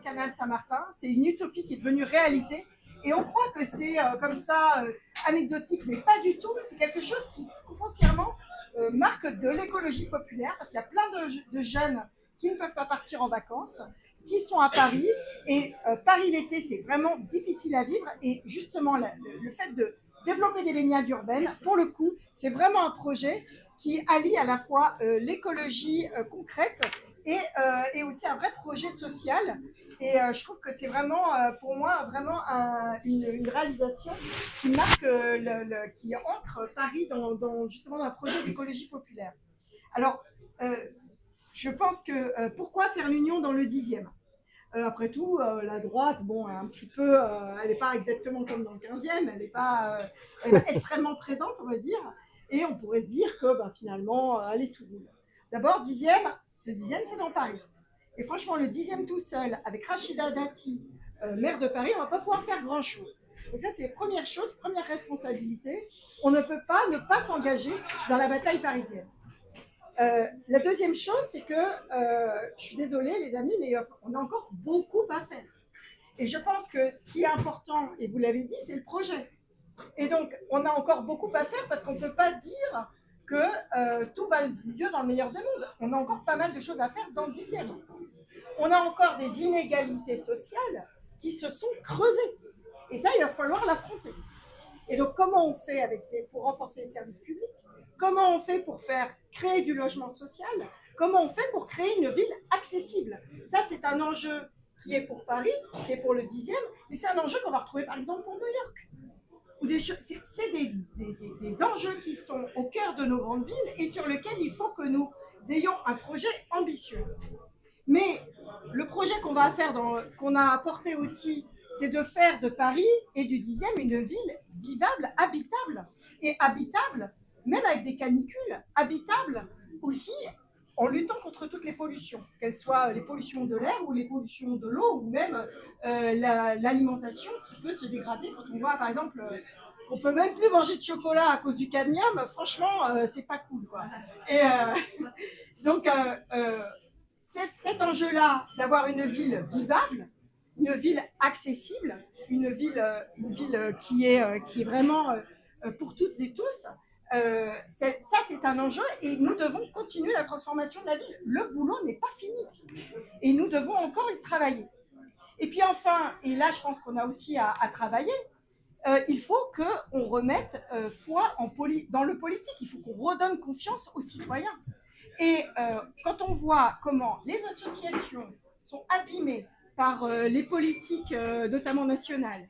Canal Saint-Martin. C'est une utopie qui est devenue réalité. Et on croit que c'est comme ça, anecdotique, mais pas du tout. C'est quelque chose qui, foncièrement, marque de l'écologie populaire, parce qu'il y a plein de jeunes qui ne peuvent pas partir en vacances, qui sont à Paris. Et Paris l'été, c'est vraiment difficile à vivre. Et justement, le fait de développer des baignades urbaines, pour le coup, c'est vraiment un projet qui allie à la fois l'écologie concrète et aussi un vrai projet social. Et je trouve que c'est vraiment, pour moi, vraiment une réalisation qui marque, qui ancre Paris dans justement un projet d'écologie populaire. Alors, je pense que pourquoi faire l'union dans le 10e? Après tout, la droite, bon, un petit peu, elle n'est pas exactement comme dans le 15e, elle n'est pas extrêmement présente, on va dire. Et on pourrait se dire que finalement, elle est tout roule. D'abord, le 10e, c'est dans Paris. Et franchement, le 10e tout seul, avec Rachida Dati, maire de Paris, on ne va pas pouvoir faire grand-chose. Donc ça, c'est la première chose, première responsabilité. On ne peut pas ne pas s'engager dans la bataille parisienne. La deuxième chose, c'est que, je suis désolée les amis, mais on a encore beaucoup à faire. Et je pense que ce qui est important, et vous l'avez dit, c'est le projet. Et donc, on a encore beaucoup à faire parce qu'on ne peut pas dire que tout va mieux dans le meilleur des mondes. On a encore pas mal de choses à faire dans le 10e. On a encore des inégalités sociales qui se sont creusées. Et ça, il va falloir l'affronter. Et donc, comment on fait pour renforcer les services publics? Comment on fait pour créer du logement social? Comment on fait pour créer une ville accessible? Ça, c'est un enjeu qui est pour Paris, qui est pour le 10e, mais c'est un enjeu qu'on va retrouver par exemple pour New York. C'est des enjeux qui sont au cœur de nos grandes villes et sur lesquels il faut que nous ayons un projet ambitieux. Mais le projet qu'on va faire, qu'on a apporté aussi, c'est de faire de Paris et du 10e une ville vivable, habitable. Et habitable, même avec des canicules, habitable aussi en luttant contre toutes les pollutions, qu'elles soient les pollutions de l'air ou les pollutions de l'eau, ou même l'alimentation qui peut se dégrader quand on voit par exemple qu'on peut même plus manger de chocolat à cause du cadmium. Franchement, c'est pas cool, quoi. Et donc cet enjeu-là d'avoir une ville vivable, une ville accessible, une ville qui est vraiment pour toutes et tous, ça c'est un enjeu et nous devons continuer la transformation de la ville. Le boulot n'est pas fini et nous devons encore y travailler. Et puis enfin, et là je pense qu'on a aussi à travailler, il faut qu'on remette foi dans le politique, il faut qu'on redonne confiance aux citoyens. Et quand on voit comment les associations sont abîmées par les politiques, notamment nationales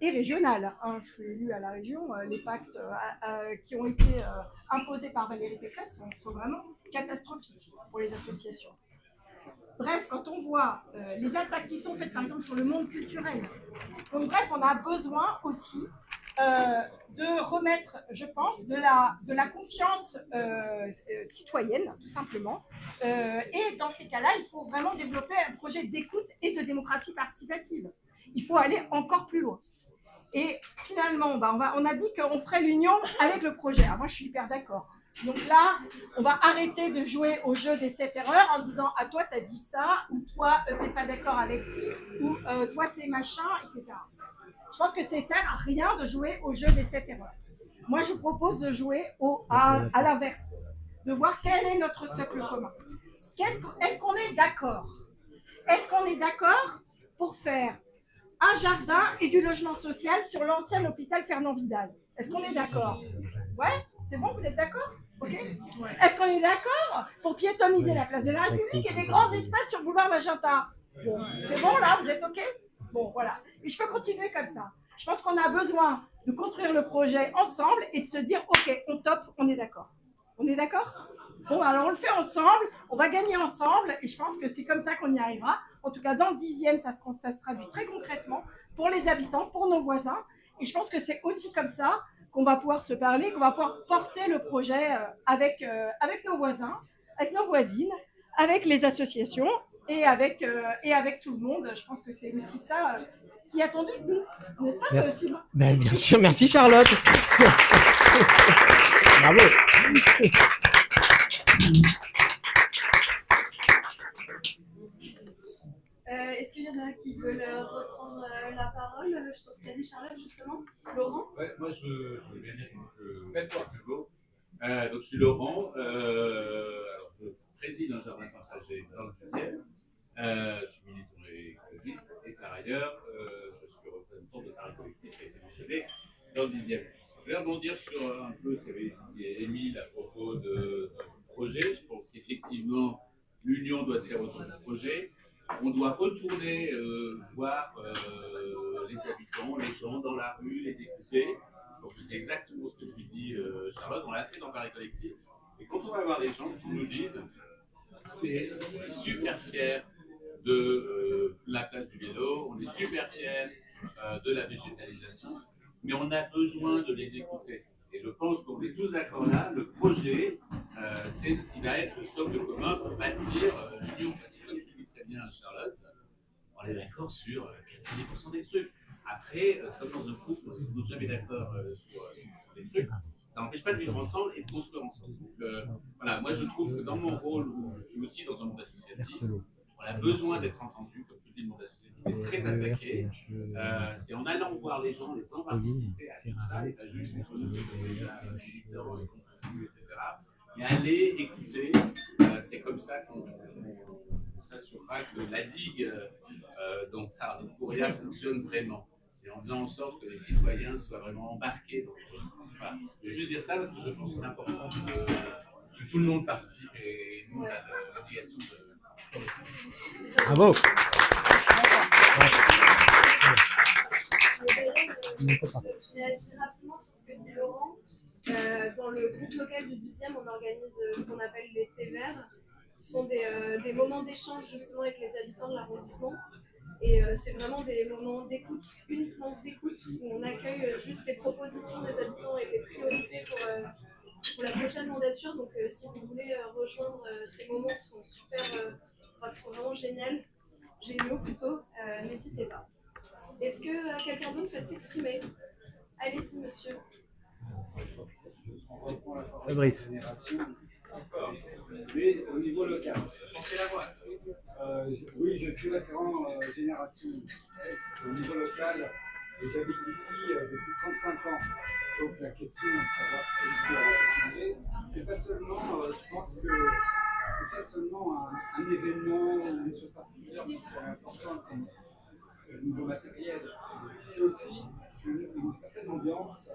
et régionales, hein, je suis élue à la région, les pactes qui ont été imposés par Valérie Pécresse sont vraiment catastrophiques pour les associations. Bref, quand on voit les attaques qui sont faites, par exemple, sur le monde culturel, donc bref, on a besoin aussi de remettre, je pense, de la confiance citoyenne, tout simplement. Et dans ces cas-là, il faut vraiment développer un projet d'écoute et de démocratie participative. Il faut aller encore plus loin. Et finalement, on a dit qu'on ferait l'union avec le projet. Alors moi, je suis hyper d'accord. Donc là, on va arrêter de jouer au jeu des 7 erreurs en disant « Ah, toi, t'as dit ça » ou « Toi, t'es pas d'accord avec ci » ou « Toi, t'es machin », etc. Je pense que ça sert à rien de jouer au jeu des 7 erreurs. Moi, je vous propose de jouer à l'inverse, de voir quel est notre socle commun. Est-ce qu'on est d'accord? Est-ce qu'on est d'accord pour faire un jardin et du logement social sur l'ancien hôpital Fernand Vidal? Est-ce qu'on est d'accord? Ouais? C'est bon, vous êtes d'accord? Ok. Ouais. Est-ce qu'on est d'accord pour piétoniser la place de la République et des grands espaces sur le boulevard Magenta? Bon. C'est bon là? Vous êtes ok? Bon, voilà. Et je peux continuer comme ça. Je pense qu'on a besoin de construire le projet ensemble et de se dire ok, on top, on est d'accord. On est d'accord? Bon, alors on le fait ensemble, on va gagner ensemble et je pense que c'est comme ça qu'on y arrivera. En tout cas, dans le 10e, ça se traduit très concrètement pour les habitants, pour nos voisins. Et je pense que c'est aussi comme ça qu'on va pouvoir se parler, qu'on va pouvoir porter le projet avec nos voisins, avec nos voisines, avec les associations et avec tout le monde. Je pense que c'est aussi ça qui est attendu de nous, n'est-ce pas? Merci. Ben, bien sûr, merci Charlotte. Bravo. Est-ce qu'il y en a qui veulent reprendre la parole sur ce qu'a dit Charlotte, justement? Laurent? Ouais, moi je veux bien dire quelques mots. Donc je suis Laurent, alors je préside un jardin partagé dans le 10e. Je suis militant et écologiste et par ailleurs je suis représentant de Paris Collectif qui a été mentionné dans le 10e. Je vais rebondir sur un peu ce qu'avait dit Émile à propos du projet. Je pense qu'effectivement l'union doit se faire autour du projet. On doit retourner voir les habitants, les gens dans la rue, les écouter. Donc c'est exactement ce que tu dis, Charlotte. On l'a fait dans Paris Collectif. Et quand on va voir les gens, ce qu'ils nous disent, c'est on est super fiers de la place du vélo, on est super fiers de la végétalisation, mais on a besoin de les écouter. Et je pense qu'on est tous d'accord là, le projet, c'est ce qui va être le socle commun pour bâtir l'union. Parce que comme tu dis très bien, Charlotte, on est d'accord sur 90% des trucs. Après, c'est comme dans un couple, on n'est sans doute jamais d'accord sur 100% des trucs. Ça n'empêche pas de vivre ensemble et de construire ensemble. Donc, voilà, moi je trouve que dans mon rôle, où je suis aussi dans un monde associatif, on a besoin d'être entendu, comme tu dis, le monde associatif est très attaqué. C'est en allant voir les gens, les faisant participer à tout ça, et pas juste entre nous qui sommes déjà militants et convaincus, etc. Mais aller écouter, c'est comme ça qu'on s'assurera que la digue dont parle Pouria fonctionne vraiment. C'est en faisant en sorte que les citoyens soient vraiment embarqués dans ce projet. Voilà. Je vais juste dire ça parce que je pense que c'est important que tout le monde participe et nous, on a l'obligation de. Bravo. Je réagis rapidement sur ce que dit Laurent. Dans le groupe local du 12e, on organise ce qu'on appelle les thés verts, qui sont des moments d'échange justement avec les habitants de l'arrondissement. Et c'est vraiment des moments d'écoute, uniquement d'écoute, où on accueille juste les propositions des habitants et les priorités pour la prochaine mandature. Donc si vous voulez rejoindre ces moments qui sont super, qui sont vraiment géniaux plutôt, n'hésitez pas. Est-ce que quelqu'un d'autre souhaite s'exprimer? Allez-y, monsieur. Fabrice. Mais au niveau local. Oui, je suis référent génération S au niveau local et j'habite ici depuis 35 ans. Donc la question de savoir qu'est-ce qui a changé, c'est pas seulement, je pense que c'est pas seulement un événement ou une chose particulière qui soit importante comme au niveau matériel, c'est aussi une certaine ambiance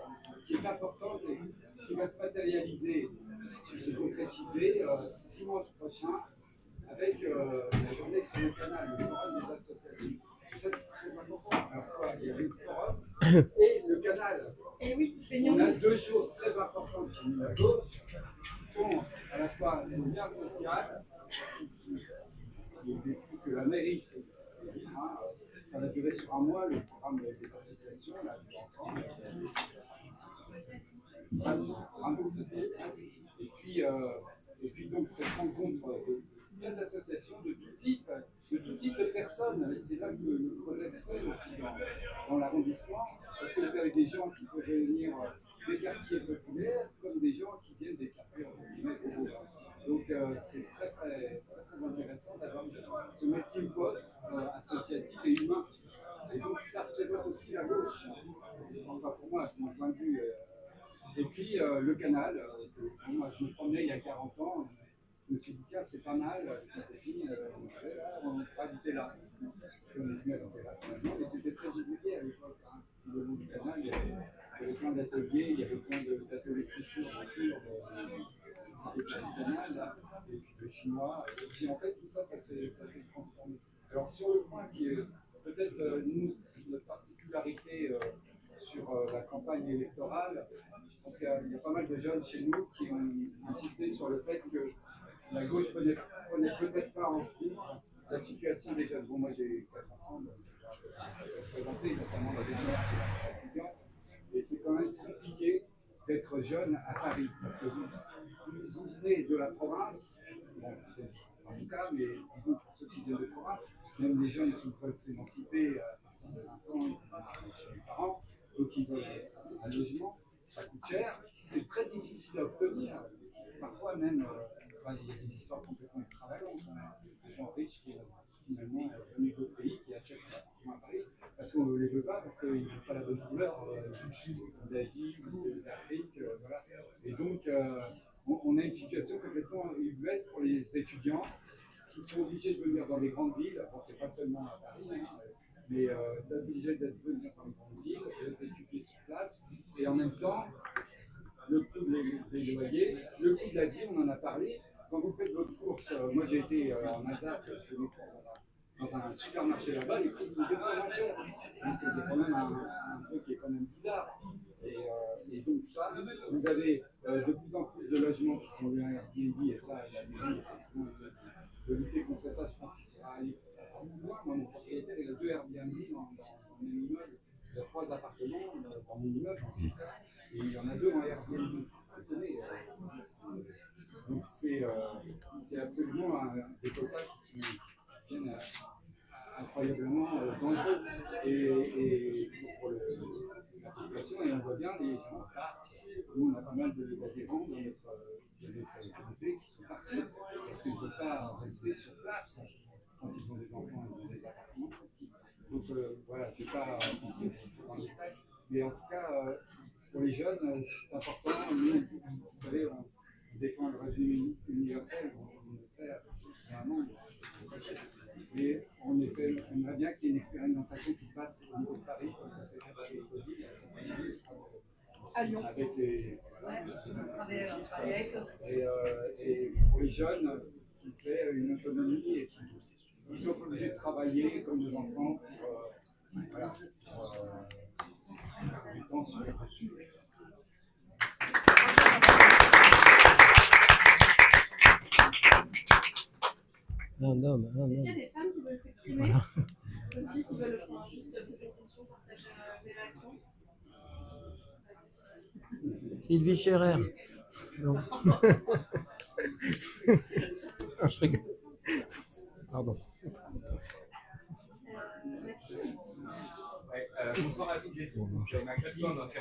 qui est importante et qui va se matérialiser, se concrétiser dimanche prochain avec la journée sur le canal, le forum des associations. Et ça, c'est très important. À la fois, il y a le forum et le canal. Et oui, On a deux choses très importantes qui nous à gauche, qui sont à la fois ce lien social, que la mairie fait. Ça va durer sur un mois, le programme des associations, là, ensemble. Et puis donc cette rencontre de plein d'associations de tout type de personnes. C'est là que le projet se fait aussi dans l'arrondissement, parce que vous avez des gens qui peuvent venir des quartiers populaires, comme des gens qui viennent des quartiers populaires. Donc c'est très intéressant d'avoir ce melting pot associatif et humain. Et donc ça représente aussi la gauche. Enfin pour moi, de mon point de vue. Et puis le canal, moi je me promenais il y a 40 ans, je me suis dit tiens c'est pas mal, on va habiter là. On est venu habiter là finalement, mais c'était très irrégulier à l'époque. Le long du canal, il y avait plein d'ateliers, il y avait plein d'ateliers de culture du canal, là, et puis le chinois. Et puis en fait tout ça s'est transformé. Alors sur le point qui est peut-être notre particularité sur la campagne électorale, parce qu'il y a pas mal de jeunes chez nous qui ont insisté sur le fait que la gauche ne prenait peut-être pas en compte la situation des jeunes. Bon, moi j'ai 4 enfants, ça peut se présenter, notamment dans des mères étudiantes, et c'est quand même compliqué d'être jeune à Paris, parce que vous venez de la province, bon, c'est en tout cas, mais disons pour ceux qui viennent de province, même les jeunes qui veulent s'émanciper à 20 ans, ils vont chez les parents, donc ils veulent un logement. Ça coûte cher, c'est très difficile à obtenir. Parfois même, il y a des histoires complètement extravagantes. Des gens riches qui finalement venus d'autres pays qui achètent des appartements à Paris parce qu'on ne les veut pas, parce qu'ils n'ont pas la bonne couleur d'Asie, d'Afrique, voilà. Et donc, on a une situation complètement ubuesque pour les étudiants qui sont obligés de venir dans les grandes villes. Bon, c'est pas seulement à Paris, mais obligés de venir dans les grandes villes, d'étudier sur place, et en même temps, le coût des loyers, le coût de la vie, on en a parlé. Quand vous faites votre course, moi j'ai été en Alsace, je fais mes courses dans un supermarché là-bas, les prix sont deux fois moins chers. Donc c'est quand même un truc qui est quand même bizarre. Et donc ça, vous avez de plus en plus de logements qui sont liés à Airbnb, et ça, la mairie, effectivement, essaie de lutter contre ça. Je pense qu'il faudra aller plus loin. Moi, mon propriétaire, il a 2 Airbnb dans le même immeuble. Il y a 3 appartements dans mon immeuble, en tout cas, et il y en a 2 en Airbnb. Donc c'est absolument des quotas qui viennent incroyablement dangereux et pour la population, et on voit bien les gens partent. Nous on a pas mal d'adhérents dans notre communauté qui sont partis parce qu'ils ne peuvent pas rester sur place quand ils ont des enfants et des appartements. Donc voilà, je ne vais pas rentrer dans le détail, mais en tout cas pour les jeunes c'est important. Nous, vous savez, on défend le revenu universel, on essaie vraiment, mais on aimerait bien qu'il y ait une expérimentation qui se passe au niveau de Paris, comme ça s'est fait avec les Covid, À Lyon. avec les Ouais, et pour les jeunes, c'est une autonomie et qui sont obligés de travailler comme des enfants pour voilà, du temps sur les reçus. Est-ce qu'il y a des femmes qui veulent s'exprimer aussi, qui veulent juste poser des questions, partager des réactions? Sylvie Scherer. Non. Ah, je rigole. Pardon. Maxime. Ouais, bonsoir à toutes et tous. Maxime, donc,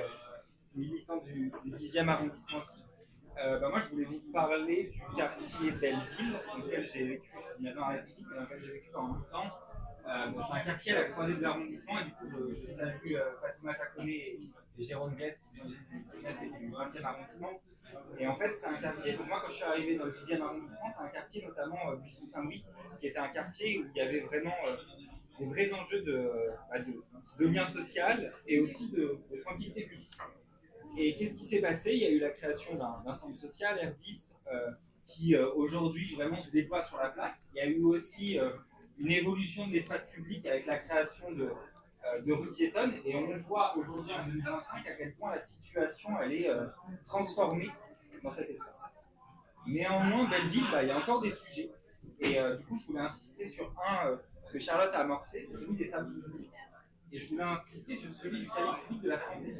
militant du 10e arrondissement aussi. Moi, je voulais vous parler du quartier Belleville, dans lequel j'ai vécu, je suis maintenant à la République, dans lequel j'ai vécu pendant longtemps. C'est un quartier à la croisée des arrondissements, et du coup, je salue Fatima Takoné et Jérôme Guest, qui sont du 19e et du 20e arrondissement. Et en fait, c'est un quartier, donc moi, quand je suis arrivé dans le 10e arrondissement, c'est un quartier notamment Buisson-Saint-Louis, qui était un quartier où il y avait vraiment des vrais enjeux de lien social et aussi de tranquillité publique. Et qu'est-ce qui s'est passé? Il y a eu la création d'un centre social, R10, qui aujourd'hui vraiment se déploie sur la place. Il y a eu aussi une évolution de l'espace public avec la création de rues piétonnes. Et on voit aujourd'hui en 2025 à quel point la situation elle est transformée dans cet espace. Néanmoins, Belleville, il y a encore des sujets. Et du coup, je voulais insister sur un que Charlotte a amorcé, c'est celui des services publics. Et je voulais insister sur celui du service public de la santé.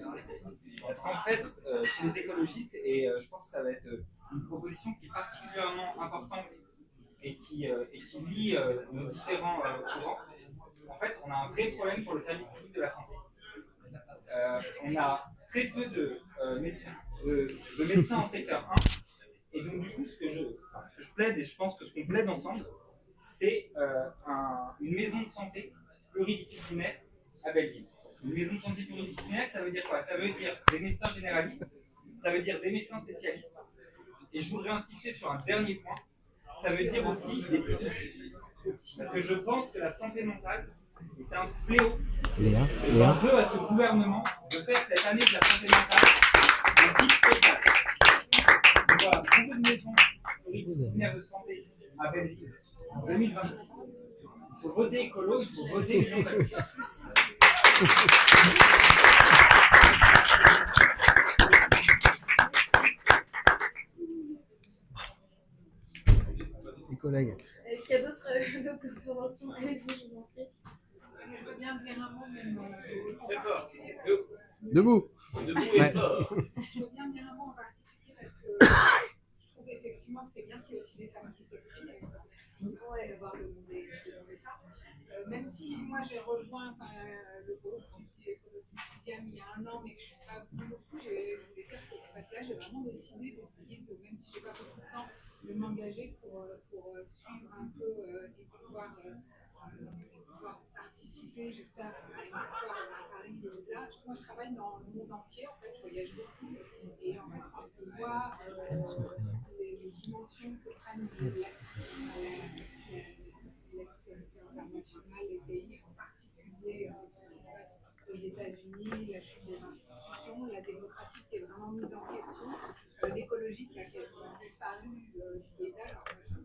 Parce qu'en fait, chez les écologistes, et je pense que ça va être une proposition qui est particulièrement importante et qui lie nos différents courants, en fait, on a un vrai problème sur le service public de la santé. On a très peu de médecins en secteur 1. Et donc, du coup, ce que je plaide, et je pense que ce qu'on plaide ensemble, c'est une maison de santé pluridisciplinaire à Belleville. Une maison de santé pluridisciplinaire, ça veut dire quoi? Ça veut dire des médecins généralistes, ça veut dire des médecins spécialistes. Et je voudrais insister sur un dernier point, ça veut dire aussi des petits. Parce que je pense que la santé mentale est un fléau. Léa, Et j'en veux à ce gouvernement de faire cette année de la santé mentale un type spectacle. Donc voilà, beaucoup de maisons pluridisciplinaires de santé à Belleville en 2026. Il faut voter écolo, il faut voter union patriotique. mes collègues. Est-ce qu'il y a d'autres interventions? Allez-y, je vous en prie. Je veux bien dire un mot, même Très fort. Debout. Debout et Ouais. fort. je veux bien dire un mot en particulier parce que je trouve effectivement que c'est bien qu'il y ait aussi des femmes qui s'expriment. Merci d'avoir demandé ça. Même si moi j'ai rejoint le groupe du 10e il y a un an, mais que je ne suis pas beaucoup, je voulais dire que là j'ai vraiment décidé d'essayer, même si je n'ai pas beaucoup de temps, de m'engager pour suivre un peu et pouvoir pouvoir participer, j'espère, à une victoire à Paris au-delà. Moi, je travaille dans le monde entier, en fait, je voyage beaucoup. Et en fait, quand on voit les dimensions que prennent l'actualité internationale, les pays, en particulier ce qui se passe aux États-Unis, la chute des institutions, la démocratie qui est vraiment mise en question, l'écologie qui a quasiment disparu du paysage. Alors, moi,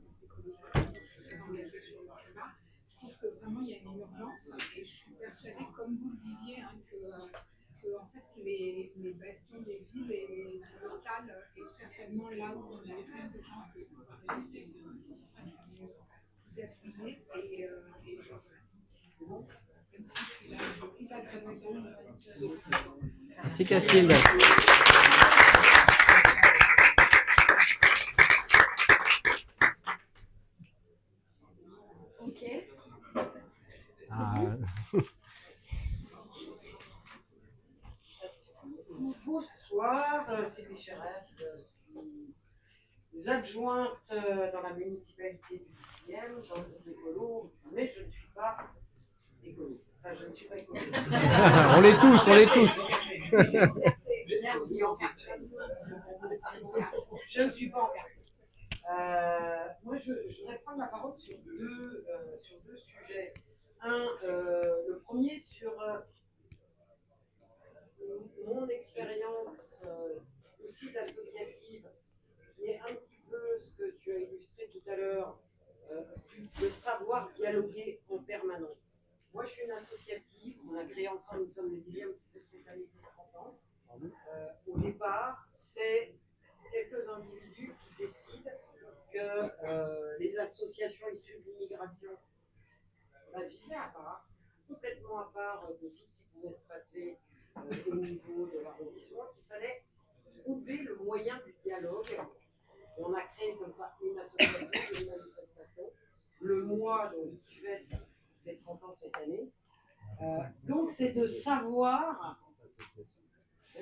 je suis très engagée sur le climat. Je trouve que vraiment il y a une urgence et je suis persuadée, comme vous le disiez, hein, que en fait, les bastions des villes et les locales est certainement là où on a le plus de chances de rester. C'est pour ça que je suis vous affuser et c'est bon. Même si je suis là depuis pas très longtemps. Merci Cassine. Ok. Ah, Bonsoir, Sylvie Scherer, je suis adjointe dans la municipalité du 10e, dans le groupe écolo, mais je ne suis pas écolo. Enfin, je ne suis pas écolo. on l'est tous, on l'est tous. Merci, en carte. Je ne suis pas en carte. Moi, je voudrais prendre la parole sur deux sujets. Le premier sur mon expérience aussi d'associative, qui est un petit peu ce que tu as illustré tout à l'heure, de savoir dialoguer en permanence. Moi, je suis une associative, on a créé ensemble, nous sommes le 10e qui fait cette année ses 30 ans. Au départ, c'est quelques individus qui décident que les associations issues de l'immigration vivaient à part, complètement à part de tout ce qui pouvait se passer au niveau de l'arrondissement, qu'il fallait trouver le moyen du dialogue. On a créé comme ça une association, une manifestation, le mois qui fête ses 30 ans cette année. Donc c'est de savoir.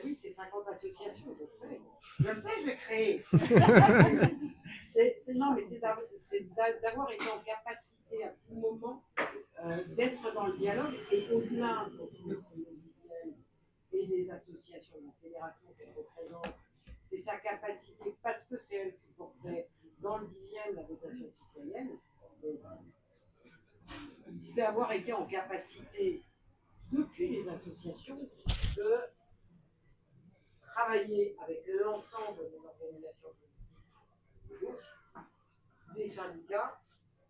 Oui, c'est 50 associations, je le sais. Je le sais, j'ai créé. Non, mais c'est d'avoir été en capacité à tout moment d'être dans le dialogue et au-delà et des associations, la fédération qu'elle représente, c'est sa capacité, parce que c'est elle qui portait dans le 10e la vocation citoyenne, d'avoir été en capacité, depuis les associations, de travailler avec l'ensemble des organisations politiques de gauche, des syndicats,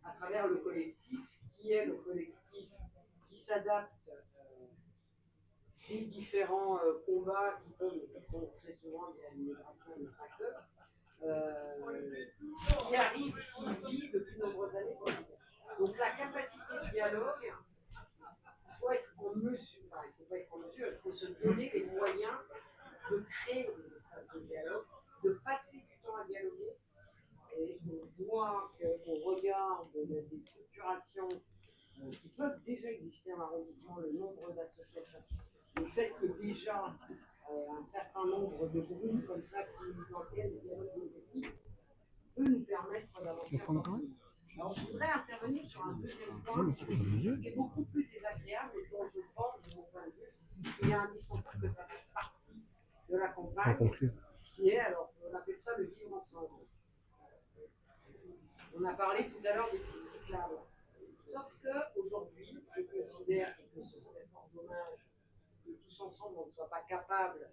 à travers le collectif, qui est le collectif qui s'adapte des différents combats qui sont très souvent liés à l'immigration et facteurs, qui arrive, qui vit depuis de nombreuses années. Donc la capacité de dialogue, il faut être en mesure, enfin, il ne faut pas être en mesure, il faut se donner les moyens de créer des espaces de dialogue, de passer du temps à dialoguer. Et on voit qu'on regarde des structurations qui peuvent déjà exister en arrondissement, le nombre d'associations. Le fait que déjà un certain nombre de groupes comme ça dans lesquels le dialogue négatif peut nous permettre d'avancer encore plus. Alors je voudrais intervenir sur un deuxième point qui est beaucoup plus désagréable et dont je pense, de mon point de vue, qu'il est indispensable que ça fasse partie de la campagne, qui est, alors on appelle ça le vivre ensemble. On a parlé tout à l'heure des pistes cyclables. Sauf qu'aujourd'hui, je considère que ce serait fort dommage que tous ensemble on ne soit pas capable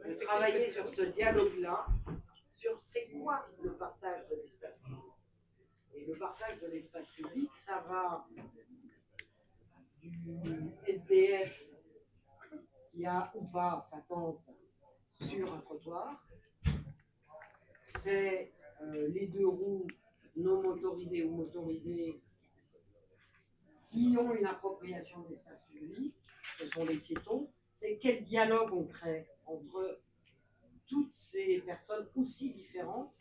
de travailler sur ce dialogue-là, sur c'est quoi le partage de l'espace public. Et le partage de l'espace public, ça va du SDF qui a ou pas sa tente sur un trottoir, c'est les deux roues non motorisées ou motorisées qui ont une appropriation de l'espace public, ce sont les piétons. C'est quel dialogue on crée entre toutes ces personnes aussi différentes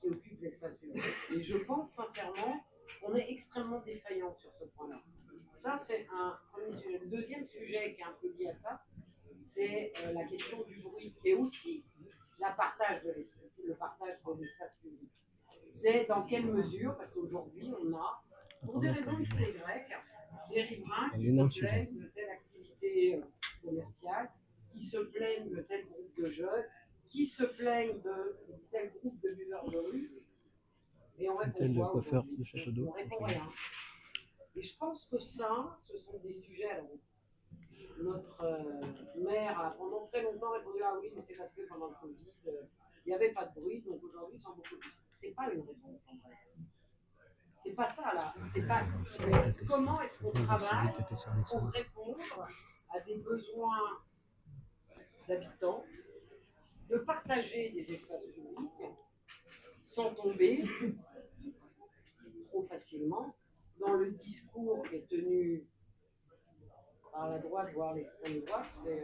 qui occupent l'espace public. Et je pense sincèrement qu'on est extrêmement défaillant sur ce point-là. Ça, c'est un premier sujet. Le deuxième sujet qui est un peu lié à ça, c'est la question du bruit, qui est aussi le partage de l'espace public. C'est dans quelle mesure, parce qu'aujourd'hui, on a pour des raisons X et Y, des riverains C'est un qui énorme se plaignent de telle activité commerciale, qui se plaignent de tel groupe de jeunes, qui se plaignent de tel groupe de buveurs de rue, et on répond Tel quoi coiffeur aujourd'hui? de Château d'Eau. On répond rien. Et je pense que ça, ce sont des sujets. Alors, notre maire a pendant très longtemps répondu ah oui, mais c'est parce que pendant le Covid, il n'y avait pas de bruit, donc aujourd'hui, ils sont beaucoup plus. C'est pas une réponse en vrai. C'est pas ça là. C'est pas. Comment est-ce qu'on travaille pour répondre à des besoins d'habitants, de partager des espaces publics sans tomber trop facilement dans le discours qui est tenu par la droite, voire l'extrême droite. C'est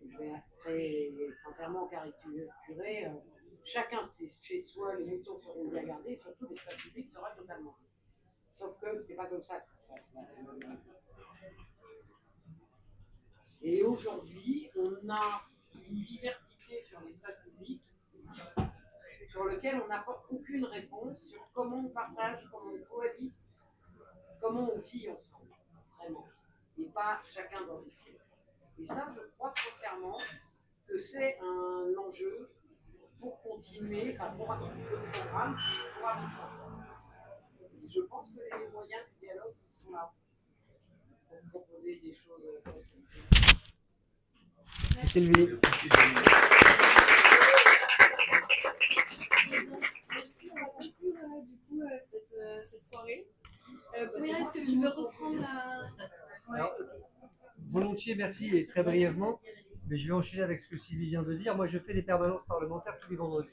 je vais très sincèrement caricaturer, chacun chez soi, les moutons seront bien gardés, et surtout l'espace public sera totalement vide. Sauf que c'est pas comme ça que ça se passe. Et aujourd'hui, on a une diversité sur l'espace public sur lequel on n'a aucune réponse sur comment on partage, comment on cohabite, comment on vit ensemble, vraiment. Et pas chacun dans les siens. Et ça, je crois sincèrement que c'est un enjeu pour continuer, enfin pour le programme, pour avancer ensemble. Et je pense que les moyens du dialogue, ils sont là pour proposer des choses. Sylvie. Merci, on va conclure du coup cette soirée. Pourriens, est-ce que tu veux reprendre la... Alors, volontiers, merci, et très brièvement, mais je vais enchaîner avec ce que Sylvie vient de dire. Moi, je fais des permanences parlementaires tous les vendredis.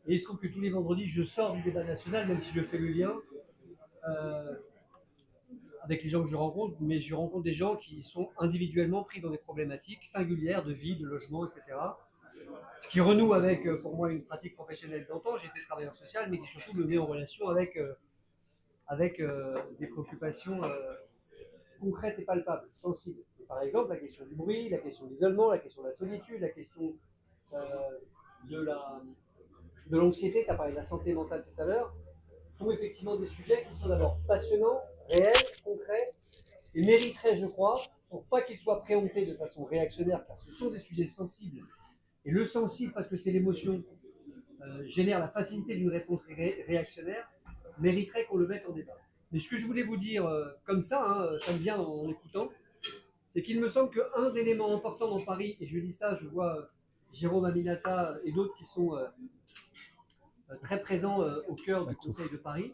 Et il se trouve que tous les vendredis, je sors du débat national, même si je fais le lien avec les gens que je rencontre, mais je rencontre des gens qui sont individuellement pris dans des problématiques singulières de vie, de logement, etc. Ce qui renoue avec, pour moi, une pratique professionnelle d'antan. J'étais travailleur social, mais qui surtout me met en relation avec des préoccupations concrètes et palpables, sensibles. Par exemple, la question du bruit, la question de l'isolement, la question de la solitude, la question de l'anxiété, tu as parlé de la santé mentale tout à l'heure, sont effectivement des sujets qui sont d'abord passionnants, réels, concrets, et mériteraient, je crois, pour pas qu'ils soient préemptés de façon réactionnaire, car ce sont des sujets sensibles. Et le sensible, parce que c'est l'émotion, génère la facilité d'une réponse réactionnaire, mériterait qu'on le mette en débat. Mais ce que je voulais vous dire comme ça, ça me vient en écoutant, c'est qu'il me semble qu'un élément important dans Paris, et je dis ça, je vois Jérôme Aminata et d'autres qui sont très présents au cœur du Conseil de Paris.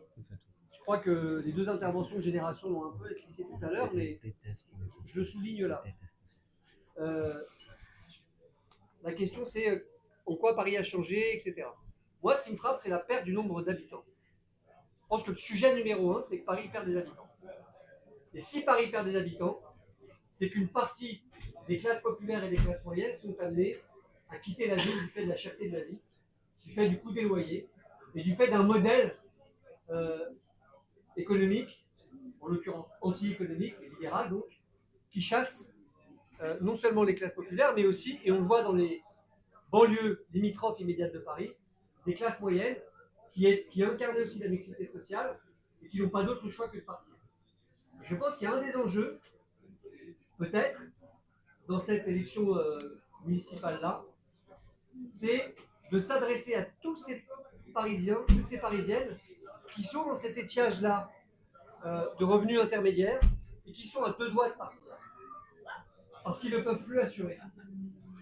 Je crois que les deux interventions de Génération l'ont un peu esquissé tout à l'heure, mais je le souligne là. La question c'est en quoi Paris a changé, etc. Moi, ce qui me frappe, c'est la perte du nombre d'habitants. Je pense que le sujet numéro 1, c'est que Paris perd des habitants. Et si Paris perd des habitants, c'est qu'une partie des classes populaires et des classes moyennes sont amenées à quitter la ville du fait de la cherté de la vie, du fait du coût des loyers et du fait d'un modèle économique, en l'occurrence anti-économique et libéral donc, qui chasse non seulement les classes populaires, mais aussi, et on le voit dans les banlieues limitrophes immédiates de Paris, des classes moyennes qui incarnent aussi la mixité sociale et qui n'ont pas d'autre choix que de partir. Et je pense qu'il y a un des enjeux, peut-être, dans cette élection municipale-là, c'est de s'adresser à tous ces Parisiens, toutes ces Parisiennes qui sont dans cet étiage-là de revenus intermédiaires et qui sont à deux doigts de partir. Parce qu'ils ne peuvent plus assurer.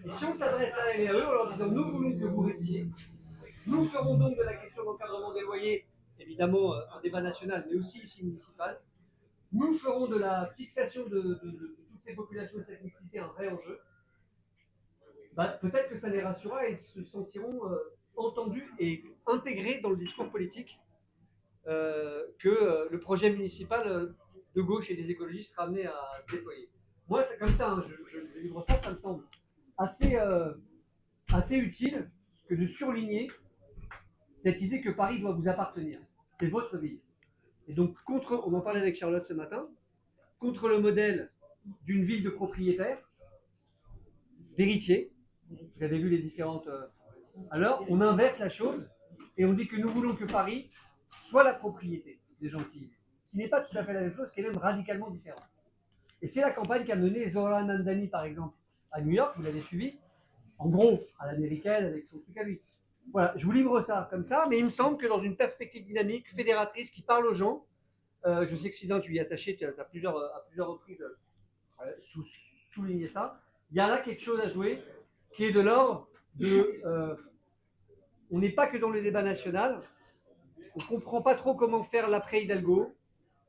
Et si on s'adresse à elles et à eux en leur disant « nous voulons que vous restiez », nous ferons donc de la question d'encadrement des loyers, évidemment un débat national, mais aussi ici municipal, nous ferons de la fixation de toutes ces populations et cette mixité un vrai enjeu, peut-être que ça les rassurera et ils se sentiront entendus et intégrés dans le discours politique que le projet municipal de gauche et des écologistes sera amené à déployer. Moi, c'est comme ça, je livre ça, ça me semble assez utile que de surligner cette idée que Paris doit vous appartenir. C'est votre ville. Et donc, on en parlait avec Charlotte ce matin, contre le modèle d'une ville de propriétaires, d'héritiers, vous avez vu les différentes... alors, on inverse la chose et on dit que nous voulons que Paris soit la propriété des gens qui y vivent. qui n'est pas tout à fait la même chose, qui est même radicalement différent. Et c'est la campagne qu'a menée Zohran Mamdani, par exemple, à New York, vous l'avez suivi, en gros, à l'américaine, avec son truc à lui. Voilà, je vous livre ça comme ça, mais il me semble que dans une perspective dynamique, fédératrice, qui parle aux gens, je sais que Sylvain, tu y es attaché, tu as à plusieurs reprises souligné ça, il y a là quelque chose à jouer qui est de l'ordre de... on n'est pas que dans le débat national, on ne comprend pas trop comment faire l'après Hidalgo,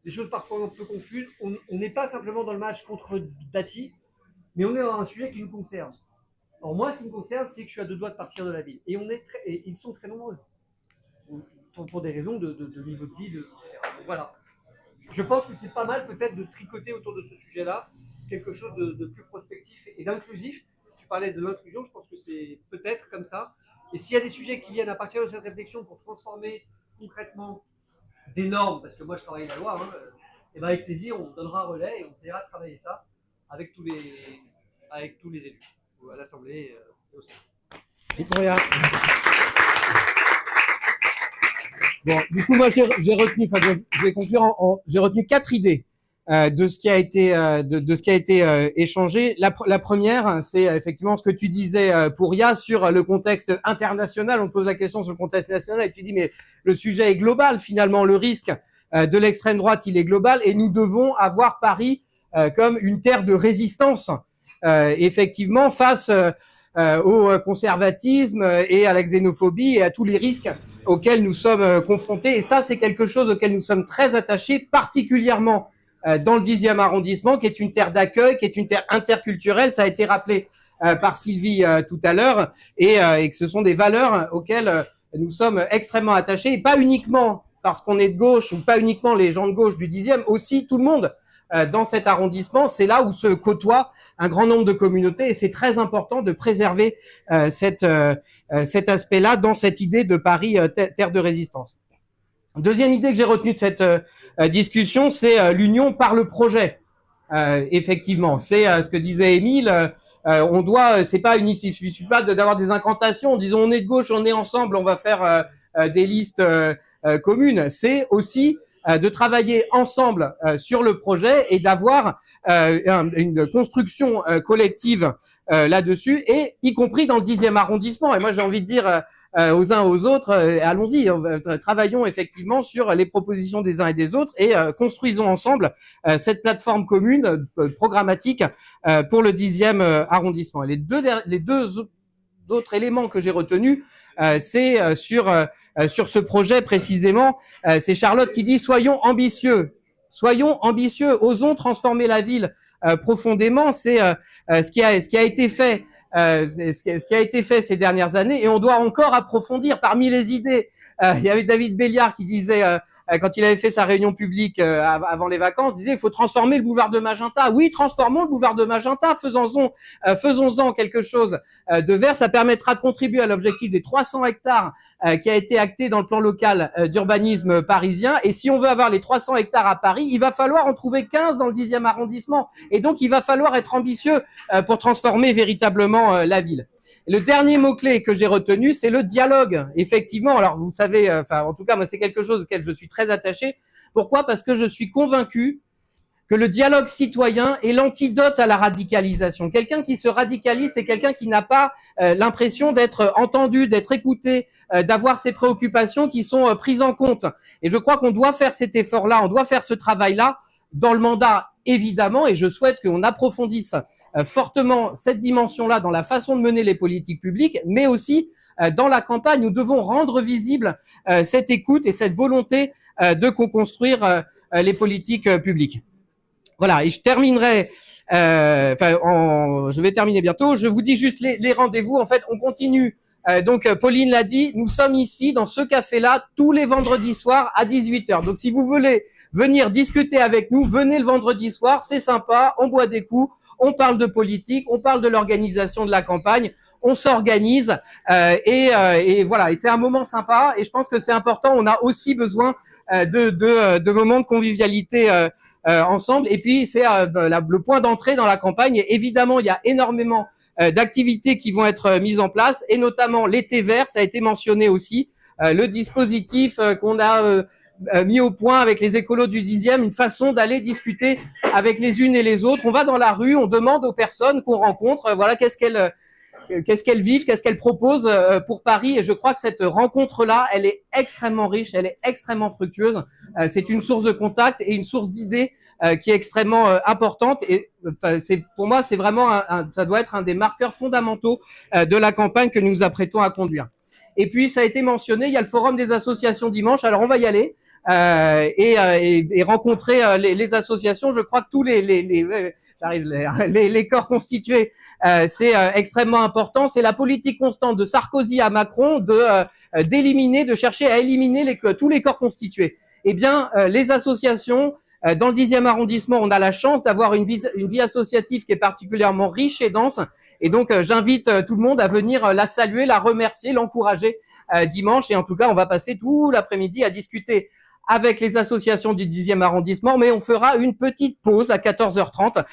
des choses parfois un peu confuses, on n'est pas simplement dans le match contre Dati, mais on est dans un sujet qui nous concerne. Alors moi, ce qui me concerne, c'est que je suis à 2 doigts de partir de la ville. Et, et ils sont très nombreux, pour des raisons de niveau de vie. Voilà. Je pense que c'est pas mal peut-être de tricoter autour de ce sujet-là quelque chose de plus prospectif et d'inclusif. Tu parlais de l'inclusion, je pense que c'est peut-être comme ça. Et s'il y a des sujets qui viennent à partir de cette réflexion pour transformer concrètement des normes, parce que moi je travaille la loi, et ben avec plaisir, on donnera un relais et on essaiera de travailler ça avec tous les élus, à l'Assemblée et au Sénat. C'est pour rien. Bon, du coup, moi, j'ai retenu, enfin, je vais conclure j'ai retenu 4 idées de ce qui a été de ce qui a été échangé. La première, c'est effectivement ce que tu disais pour Ria sur le contexte international. On te pose la question sur le contexte national et tu dis mais le sujet est global finalement. Le risque de l'extrême droite, il est global et nous devons avoir Paris comme une terre de résistance, effectivement, face au conservatisme et à la xénophobie et à tous les risques auxquels nous sommes confrontés. Et ça, c'est quelque chose auquel nous sommes très attachés, particulièrement dans le 10e arrondissement, qui est une terre d'accueil, qui est une terre interculturelle. Ça a été rappelé par Sylvie tout à l'heure, et que ce sont des valeurs auxquelles nous sommes extrêmement attachés, et pas uniquement parce qu'on est de gauche, ou pas uniquement les gens de gauche du 10e, aussi tout le monde dans cet arrondissement. C'est là où se côtoient un grand nombre de communautés, et c'est très important de préserver cet aspect-là dans cette idée de Paris terre de résistance. Deuxième idée que j'ai retenue de cette discussion, c'est l'union par le projet. Effectivement, c'est ce que disait Émile. On doit, c'est pas il suffit pas d'avoir des incantations en disant on est de gauche, on est ensemble, on va faire des listes communes. C'est aussi de travailler ensemble sur le projet et d'avoir une construction collective là-dessus, et y compris dans le 10e arrondissement. Et moi, j'ai envie de dire aux uns aux autres, allons-y, travaillons effectivement sur les propositions des uns et des autres et construisons ensemble cette plateforme commune programmatique pour le 10e arrondissement. Et les deux autres éléments que j'ai retenus, c'est sur ce projet précisément, c'est Charlotte qui dit soyons ambitieux, osons transformer la ville profondément. C'est ce qui a été fait. Ce qui a été fait ces dernières années, et on doit encore approfondir. Parmi les idées, il y avait David Béliard qui disait, quand il avait fait sa réunion publique avant les vacances, disait il faut transformer le boulevard de Magenta. Oui, transformons le boulevard de Magenta, faisons-en quelque chose de vert. Ça permettra de contribuer à l'objectif des 300 hectares qui a été acté dans le plan local d'urbanisme parisien. Et si on veut avoir les 300 hectares à Paris, il va falloir en trouver 15 dans le 10e arrondissement. Et donc, il va falloir être ambitieux pour transformer véritablement la ville. Le dernier mot-clé que j'ai retenu, c'est le dialogue. Effectivement, alors vous savez, en tout cas, moi, c'est quelque chose auquel je suis très attaché. Pourquoi ? Parce que je suis convaincu que le dialogue citoyen est l'antidote à la radicalisation. Quelqu'un qui se radicalise, c'est quelqu'un qui n'a pas l'impression d'être entendu, d'être écouté, d'avoir ses préoccupations qui sont prises en compte. Et je crois qu'on doit faire cet effort-là, on doit faire ce travail-là dans le mandat, évidemment, et je souhaite qu'on approfondisse fortement cette dimension-là dans la façon de mener les politiques publiques, mais aussi dans la campagne. Nous devons rendre visible cette écoute et cette volonté de co-construire les politiques publiques. Voilà, et je terminerai, je vais terminer bientôt. Je vous dis juste les rendez-vous. En fait, on continue. Donc, Pauline l'a dit, nous sommes ici dans ce café-là tous les vendredis soirs à 18h. Donc, si vous voulez venir discuter avec nous, venez le vendredi soir, c'est sympa, on boit des coups, on parle de politique, on parle de l'organisation de la campagne, on s'organise et voilà. Et c'est un moment sympa et je pense que c'est important. On a aussi besoin de moments de convivialité ensemble. Et puis, c'est le point d'entrée dans la campagne. Et évidemment, il y a énormément d'activités qui vont être mises en place, et notamment l'été vert, ça a été mentionné aussi, le dispositif qu'on a mis au point avec les écolos du 10e une façon d'aller discuter avec les unes et les autres. On va dans la rue, on demande aux personnes qu'on rencontre, voilà, qu'est-ce qu'elles vivent, qu'est-ce qu'elles proposent pour Paris. Et je crois que cette rencontre-là, elle est extrêmement riche, elle est extrêmement fructueuse. C'est une source de contact et une source d'idées qui est extrêmement importante. Et pour moi, c'est vraiment ça doit être un des marqueurs fondamentaux de la campagne que nous nous apprêtons à conduire. Et puis, ça a été mentionné, il y a le forum des associations dimanche. Alors, on va y aller. Et rencontrer les associations. Je crois que tous les corps constitués, c'est extrêmement important. C'est la politique constante de Sarkozy à Macron d'éliminer, de chercher à éliminer tous les corps constitués. Eh bien, les associations, dans le 10e arrondissement, on a la chance d'avoir une vie associative qui est particulièrement riche et dense. Et donc, j'invite tout le monde à venir la saluer, la remercier, l'encourager dimanche. Et en tout cas, on va passer tout l'après-midi à discuter avec les associations du 10e arrondissement, mais on fera une petite pause à 14h30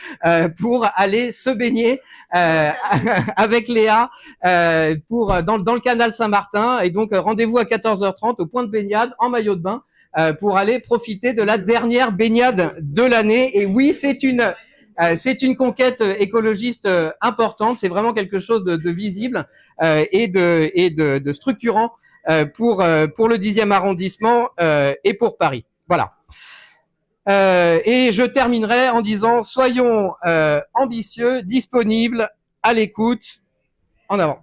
pour aller se baigner avec Léa dans le canal Saint-Martin. Et donc, rendez-vous à 14h30 au point de baignade en maillot de bain pour aller profiter de la dernière baignade de l'année. Et oui, c'est une conquête écologiste importante. C'est vraiment quelque chose de visible et de structurant pour le 10e arrondissement et pour Paris. Voilà. Et je terminerai en disant soyons ambitieux, disponibles, à l'écoute. En avant.